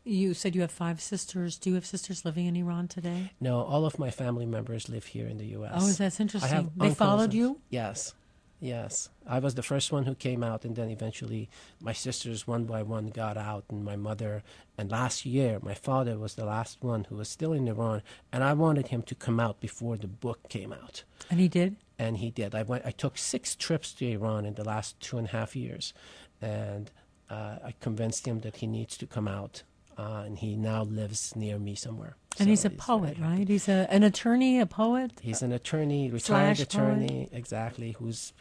You said you have 5 sisters. Do you have sisters living in Iran today? No, all of my family members live here in the Oh, U.S. that's I have interesting. They uncles followed and you? yes, yes. I was the first one who came out, and then eventually my sisters one by one got out, and my mother. And last year, my father was the last one who was still in Iran, and I wanted him to come out before the book came out. And he did? And he did. I took 6 trips to Iran in the last 2.5 years, and I convinced him that he needs to come out, and he now lives near me somewhere. And So he's a very poet, happy. right? He's an attorney, a poet? He's an attorney, retired Slash attorney, exactly, who's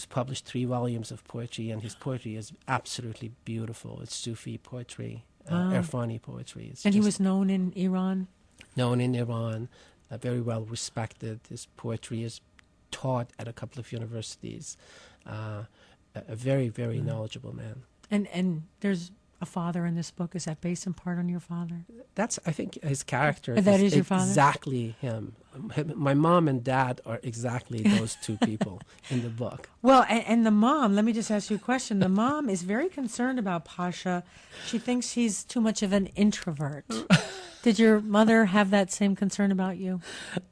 published 3 volumes of poetry, and his poetry is absolutely beautiful. It's Sufi poetry, Irfani poetry. It's And he just was known in Iran? known in Iran, very well respected. His poetry is taught at a couple of universities. A very, very knowledgeable man. And there's a father in this book. Is that based in part on your father? That's, I think, his character. That is your father? Exactly him. My mom and dad are exactly those 2 people in the book. Well, and the mom, let me just ask you a question. The mom is very concerned about Pasha. She thinks he's too much of an introvert. Did your mother have that same concern about you?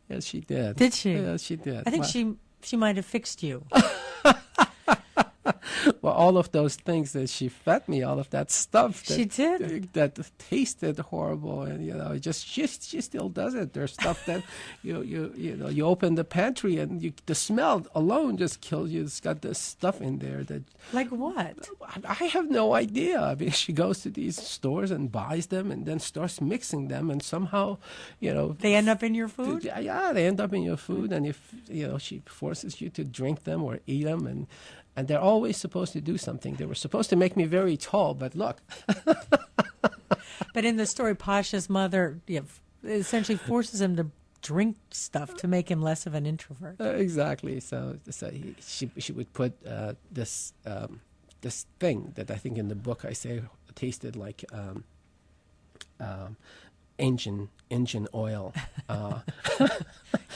Yes, she did. Did she? Yes, she did. I think she might have fixed you. Well, all of those things that she fed me, all of that stuff that, She did? that tasted horrible, and she still does it. There's stuff that you open the pantry and the smell alone just kills you. It's got this stuff in there that. Like what? I have no idea. I mean, she goes to these stores and buys them, and then starts mixing them, and somehow, They end up in your food? Yeah, they end up in your food, and if she forces you to drink them or eat them, and they're always supposed to do something. They were supposed to make me very tall, but look. But in the story, Pasha's mother essentially forces him to drink stuff to make him less of an introvert. Exactly. So she would put this thing that I think in the book I say tasted like engine oil,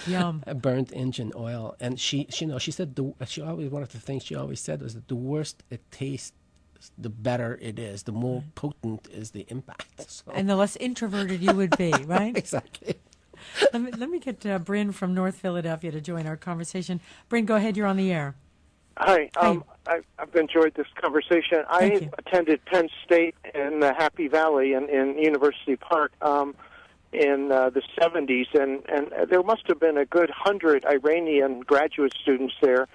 Yum. burnt engine oil. And she said she always, one of the things she always said was that the worse it tastes, the better it is, the more potent is the impact. So. And the less introverted you would be, right? Exactly. Let me get Bryn from North Philadelphia to join our conversation. Bryn, go ahead. You're on the air. Hi. I've enjoyed this conversation. Thank you. Attended Penn State in Happy Valley in University Park in the 70s, and there must have been a good 100 Iranian graduate students there,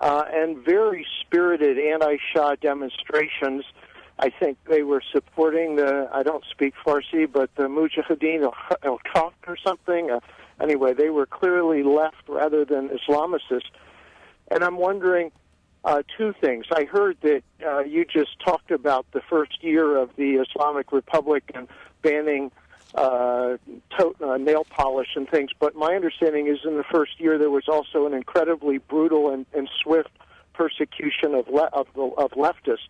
and very spirited anti-Shah demonstrations. I think they were supporting I don't speak Farsi, but the Mujahideen al-Khalq or something. Anyway, they were clearly left rather than Islamicists. And I'm wondering 2 things. I heard that you just talked about the first year of the Islamic Republic and banning nail polish and things, but my understanding is in the first year there was also an incredibly brutal and swift persecution of leftists.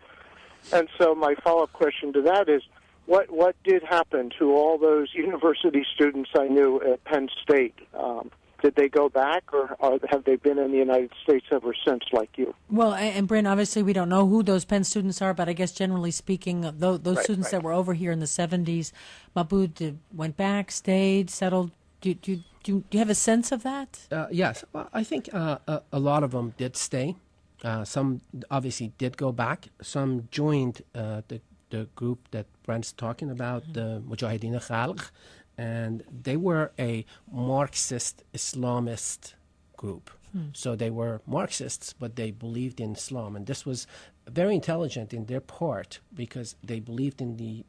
And so my follow-up question to that is, what did happen to all those university students I knew at Penn State? Did they go back, or have they been in the United States ever since, like you? Well, and Bryn, obviously we don't know who those Penn students are, but I guess generally speaking, those students that were over here in the 70s, Mahbod went back, stayed, settled. Do you have a sense of that? Yes. Well, I think a lot of them did stay. Some obviously did go back. Some joined the group that Brent's talking about, the Mujahideen al-Khalq, and they were a Marxist Islamist group. So they were Marxists, but they believed in Islam, and this was very intelligent in their part because they believed in the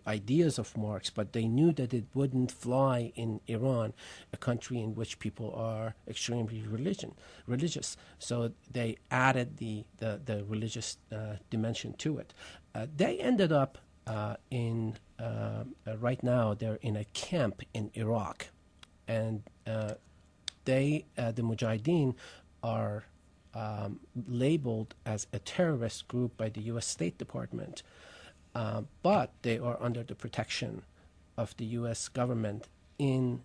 ideas of Marx, but they knew that it wouldn't fly in Iran, a country in which people are extremely religious. So they added the religious dimension to it. They ended up right now they're in a camp in Iraq, and the Mujahideen are labeled as a terrorist group by the U.S. State Department, but they are under the protection of the U.S. government in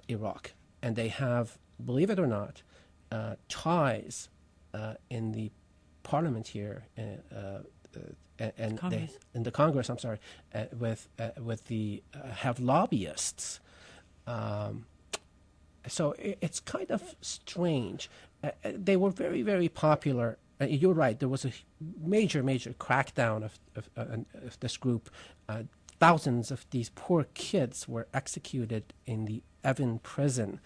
Iraq, and they have, believe it or not, ties in the parliament here. and Congress. in the Congress, I'm sorry, with the have lobbyists. So it's kind of strange. They were very, very popular. You're right. There was a major crackdown of this group. Thousands of these poor kids were executed in the Evin prison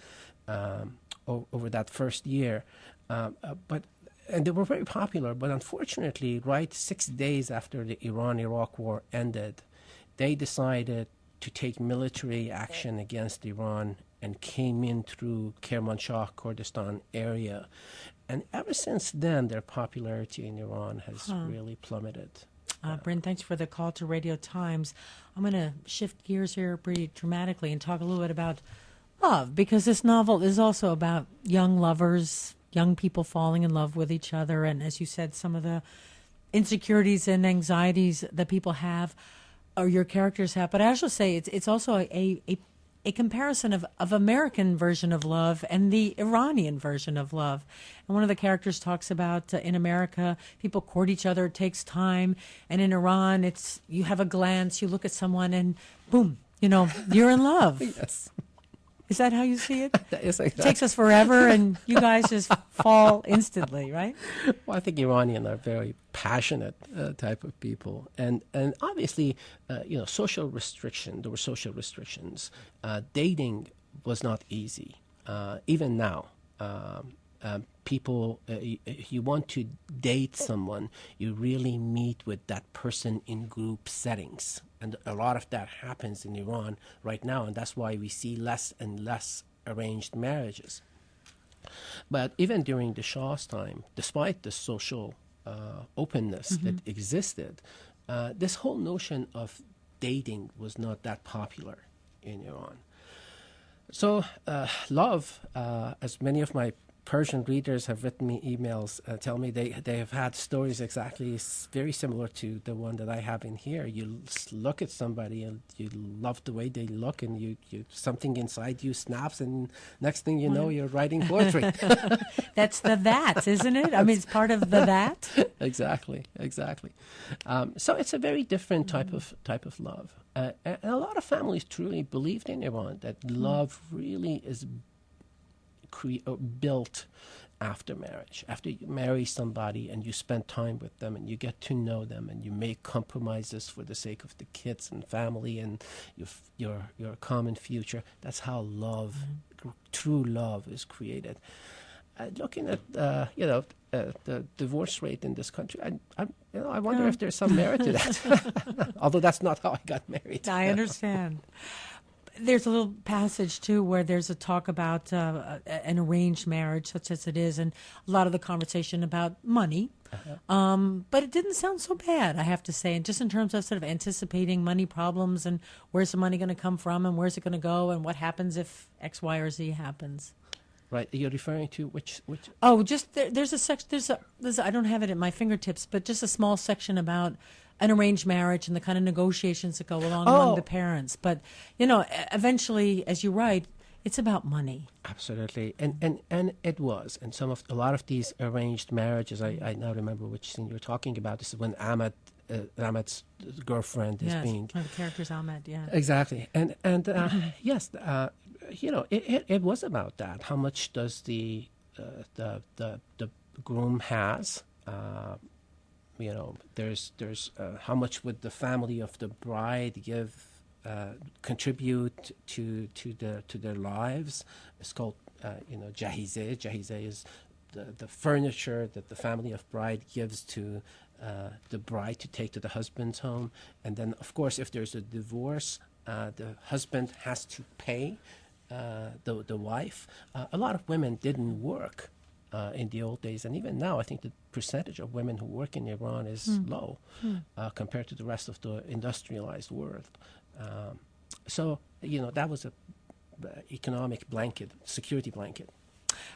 over that first year. And they were very popular. But unfortunately, right 6 days after the Iran-Iraq war ended, they decided to take military action against Iran and came in through Kermanshah, Kurdistan area. And ever since then, their popularity in Iran has really plummeted. Bryn, thanks for the call to Radio Times. I'm going to shift gears here pretty dramatically and talk a little bit about love, because this novel is also about young lovers, young people falling in love with each other, and as you said, some of the insecurities and anxieties that people have, or your characters have. But I should say it's also a comparison of American version of love and the Iranian version of love. And one of the characters talks about in America, people court each other, it takes time. And in Iran, it's you have a glance, you look at someone and boom, you're in love. Yes. Is that how you see it? That is exactly. It takes us forever and you guys just fall instantly, right? Well, I think Iranians are very passionate type of people. And obviously, social restriction, there were social restrictions. Dating was not easy. Even now, people, you want to date someone, you really meet with that person in group settings. And a lot of that happens in Iran right now, and that's why we see less and less arranged marriages. But even during the Shah's time, despite the social openness that existed, this whole notion of dating was not that popular in Iran. So love, as many of my Persian readers have written me emails, tell me they have had stories exactly very similar to the one that I have in here. You look at somebody and you love the way they look, and you something inside you snaps, and next thing you know, you're writing poetry. That's the that, isn't it? I mean, it's part of the that. Exactly. So it's a very different type of love. And a lot of families truly believed in Iran that love really is built after marriage. After you marry somebody and you spend time with them and you get to know them and you make compromises for the sake of the kids and family and your common future, that's how love, true love, is created. Looking at the divorce rate in this country, I wonder if there's some merit to that. Although that's not how I got married. I understand. There's a little passage, too, where there's a talk about an arranged marriage, such as it is, and a lot of the conversation about money. But it didn't sound so bad, I have to say, and just in terms of sort of anticipating money problems and where's the money going to come from and where's it going to go and what happens if X, Y, or Z happens. Right. You're referring to which? Oh, just there's a section. I don't have it at my fingertips, but just a small section about an arranged marriage and the kind of negotiations that go along among the parents. But eventually, as you write, it's about money. Absolutely, and it was, and a lot of these arranged marriages. I now remember which scene you're talking about. This is when Ahmed's girlfriend is being. One of the characters, Ahmed. Yeah. Exactly, and yes. It was about that. How much does the groom has? There's how much would the family of the bride contribute to their lives? It's called jahize. Jahize is the furniture that the family of bride gives to the bride to take to the husband's home, and then of course if there's a divorce, the husband has to pay the wife. A lot of women didn't work in the old days, and even now I think the percentage of women who work in Iran is low compared to the rest of the industrialized world. So that was a economic blanket, security blanket.